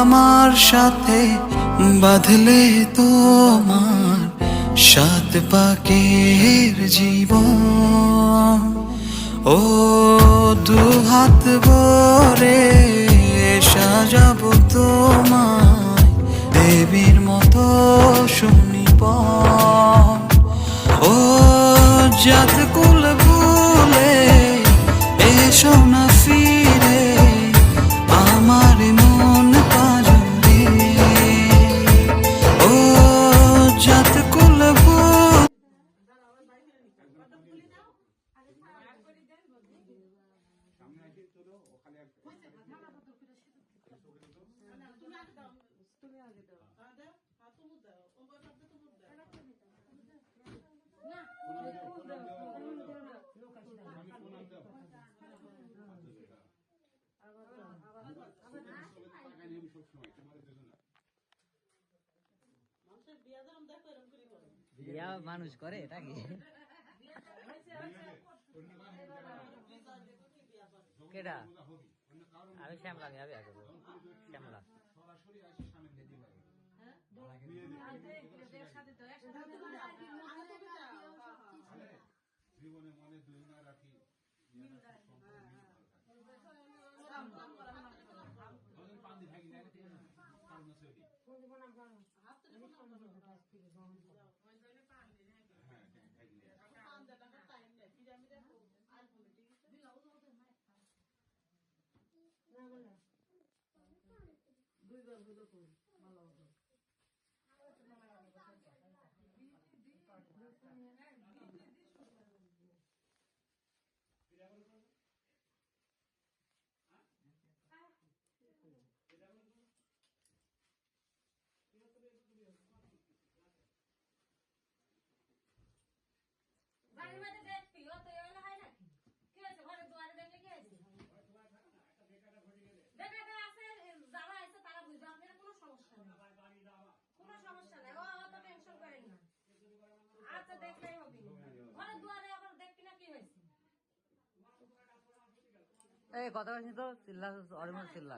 আমার সাথে বাঁধলে তোমার সাত পাকের জীবন। ও দুহাত ভরে সাজাবো তোমায় দেবীর মতো শুনিব। ও জাত কুল ভুলে এসো না ফিরে আমার মন পাজরে। ও জাত কুল ভুলে বিয়া মানুষ করে এটা কি কেডা? আমি শ্যামলা, আমি বিয়া করবো শ্যামলা। জীবনে মনে দুই না রাখি পান্দি থাকি না কারণ এই কথা বলছি তো চিল্লা অরিমল চিল্লা।